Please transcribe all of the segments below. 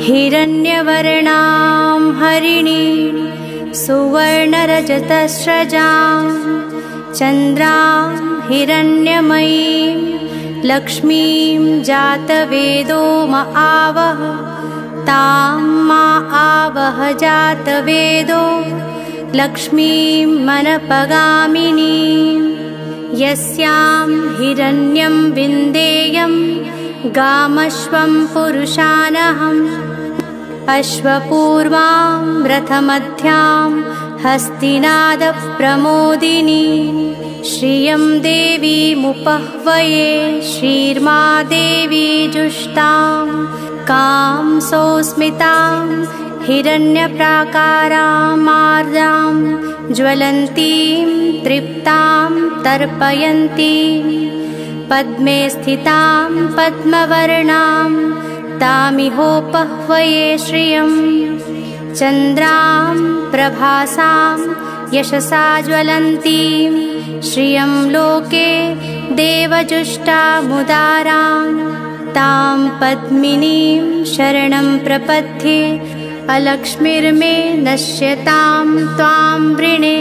हिरण्यवर्णां हरिणीं सुवर्णरजतस्रजां चन्द्रां हिरण्यमयीं लक्ष्मीं जातवेदो म आवह तां मा आवह जातवेदो लक्ष्मीं मनपगामिनीं यस्यां हिरण्यं विन्देयं गामश्वं पुरुषानहम् अश्वपूर्वां रथमध्यां हस्तिनादप्रमोदिनी श्रियं देवीमुपह्वये श्रीर्मा देवी जुष्टां कां सौस्मितां हिरण्यप्राकारां मार्दां ज्वलन्तीं तृप्तां तर्पयन्तीं पद्मे स्थितां पद्मवर्णां तामिहोपह्वये श्रियं चन्द्रां प्रभासां यशसा ज्वलन्तीं श्रियं लोके देवजुष्टामुदारां तां पद्मिनीं शरणं प्रपद्ये अलक्ष्मीर्मे नश्यतां त्वां वृणे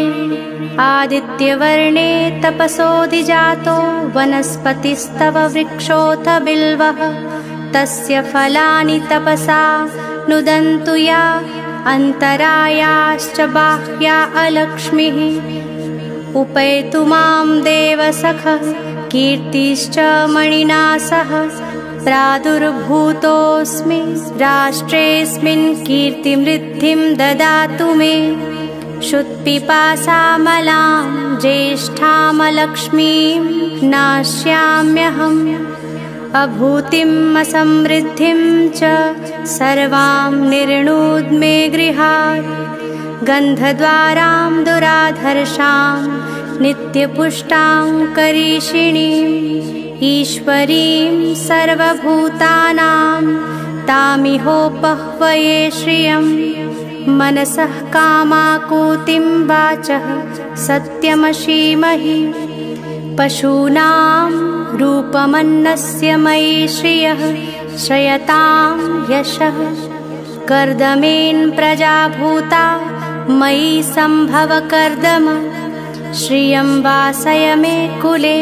आदित्यवर्णे तपसोऽधिजातो वनस्पतिस्तव वृक्षोऽथ बिल्वः तस्य फलानि तपसा नुदन्तु या अन्तरायाश्च बाह्या अलक्ष्मीः उपैतु मां देवसखः कीर्तिश्च मणिना सह प्रादुर्भूतोऽस्मि राष्ट्रेऽस्मिन् कीर्तिमृद्धिं ददातु मे क्षुत्पिपासामलां ज्येष्ठामलक्ष्मीं नाश्याम्यहम् अभूतिम् असमृद्धिं च सर्वां निर्णुद्मे गृहात् गन्धद्वारां दुराधर्षां नित्यपुष्टां करीषिणीम् ईश्वरीं सर्वभूतानां तामिहोपह्वये श्रियं मनसः कामाकुतिं वाचः सत्यमशीमहि पशूनां रूपमन्नस्य मयि श्रियः श्रयतां यशः कर्दमेन प्रजाभूता मयि सम्भव कर्दम श्रियं वासय मे कुले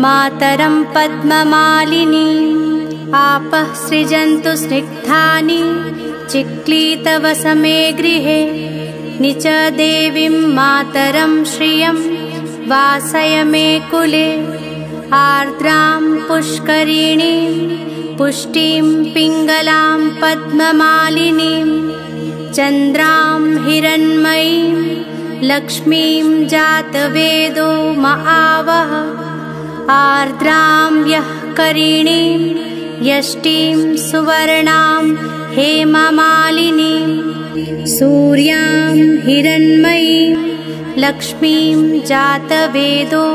मातरं पद्ममालिनीम् आपः सृजन्तु स्निग्धानि चिक्लीतवसमे गृहे निच देवीं मातरं श्रियं वासय मे कुले आर्द्रां पुष्करिणीं पुष्टिं पिङ्गलां पद्ममालिनीं चन्द्रां हिरण्मयीं लक्ष्मीं जातवेदो म आवह आर्द्रां यः करिणीं यष्टिं सुवर्णां हेममालिनीं सूर्यां हिरण्मयीं लक्ष्मीं जातवेदो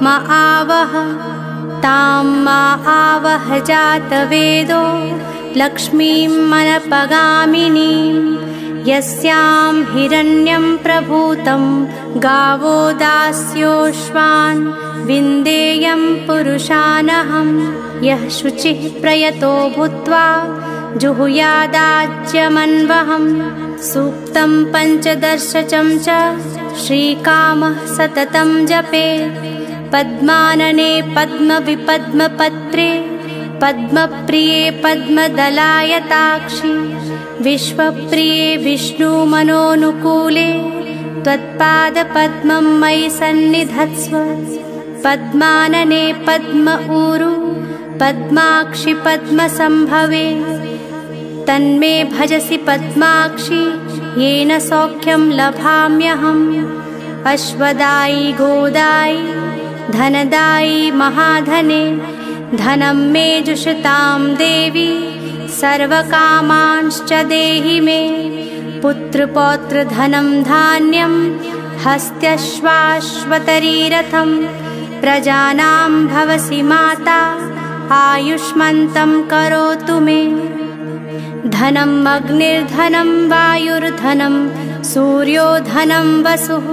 म आवह तां मा आवह जातवेदो लक्ष्मीं मनपगामिनीं यस्यां हिरण्यं प्रभूतं गावो दास्योश्वान् विन्देयं पुरुषानहं यः शुचिः प्रयतो भूत्वा जुहुयादाज्यमन्वहम् सूक्तं पञ्चदशचं च श्रीकामः सततं जपेत् पद्मानने पद्मविपद्मपत्रे पद्मप्रिये पद्मदलायताक्षि विश्वप्रिये विष्णुमनोनुकूले त्वत्पादपद्मं मयि सन्निधत्स्व पद्मानने पद्म ऊरु पद्माक्षि पद्मसम्भवे तन्मे भजसि पद्माक्षि येन सौख्यं लभाम्यहम् अश्वदायि गोदायि धनदायि महाधने धनं मे जुषतां देवी सर्वकामांश्च देहि मे पुत्रपौत्रधनं धान्यं हस्त्यश्वाश्वतरीरथं प्रजानां भवसि माता आयुष्मन्तं करोतु मे धनम् अग्निर्धनं वायुर्धनं सूर्यो धनं वसुः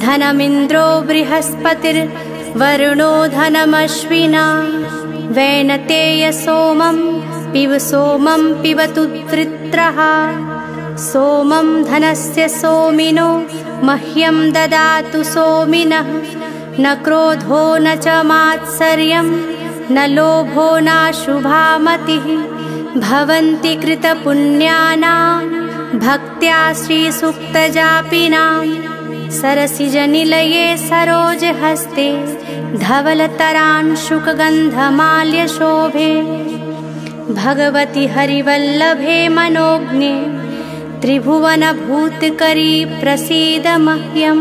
धनमिन्द्रो बृहस्पतिर्वरुणो धनमश्विना वैनतेय सोमं पिबतु वृत्रः सोमं धनस्य सोमिनो मह्यं ददातु सोमिनः न क्रोधो न च मात्सर्यं न लोभो नाशुभा मतिः भवन्ति कृतपुण्यानां भक्त्या श्रीसुक्तजापिनां सरसिजनिलये सरोजहस्ते धवलतरांशुकगन्धमाल्यशोभे भगवति हरिवल्लभे मनोज्ञे त्रिभुवनभूतकरी प्रसीद मह्यं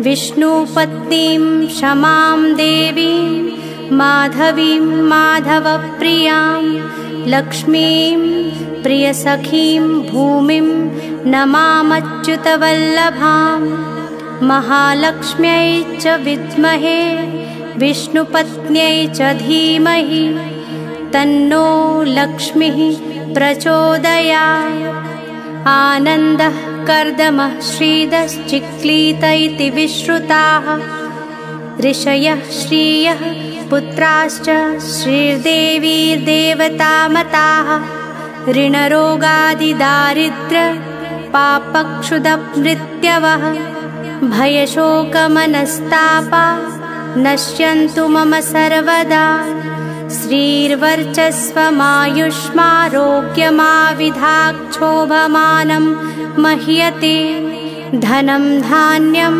विष्णुपत्नीं क्षमां देवीं माधवीं माधवप्रियां लक्ष्मीं प्रियसखीं भूमिं नमामच्युतवल्लभां महालक्ष्म्यै च विद्महे विष्णुपत्न्यै च धीमहि तन्नो लक्ष्मीः प्रचोदयात् आनन्दः कर्दमः श्रीदश्चिक्लीत इति विश्रुताः ऋषयः श्रियः पुत्राश्च श्रीर्देवीर्देवतामताः ऋणरोगादिदारिद्र्य पापक्षुदमृत्यवः भयशोकमनस्तापा नश्यन्तु मम सर्वदा श्रीर्वर्चस्वमायुष्मारोग्यमाविधाक्षोभमानं मह्यते धनं धान्यं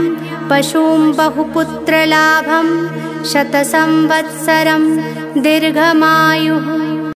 पशूं बहुपुत्रलाभं शतसंवत्सरं दीर्घमायुः।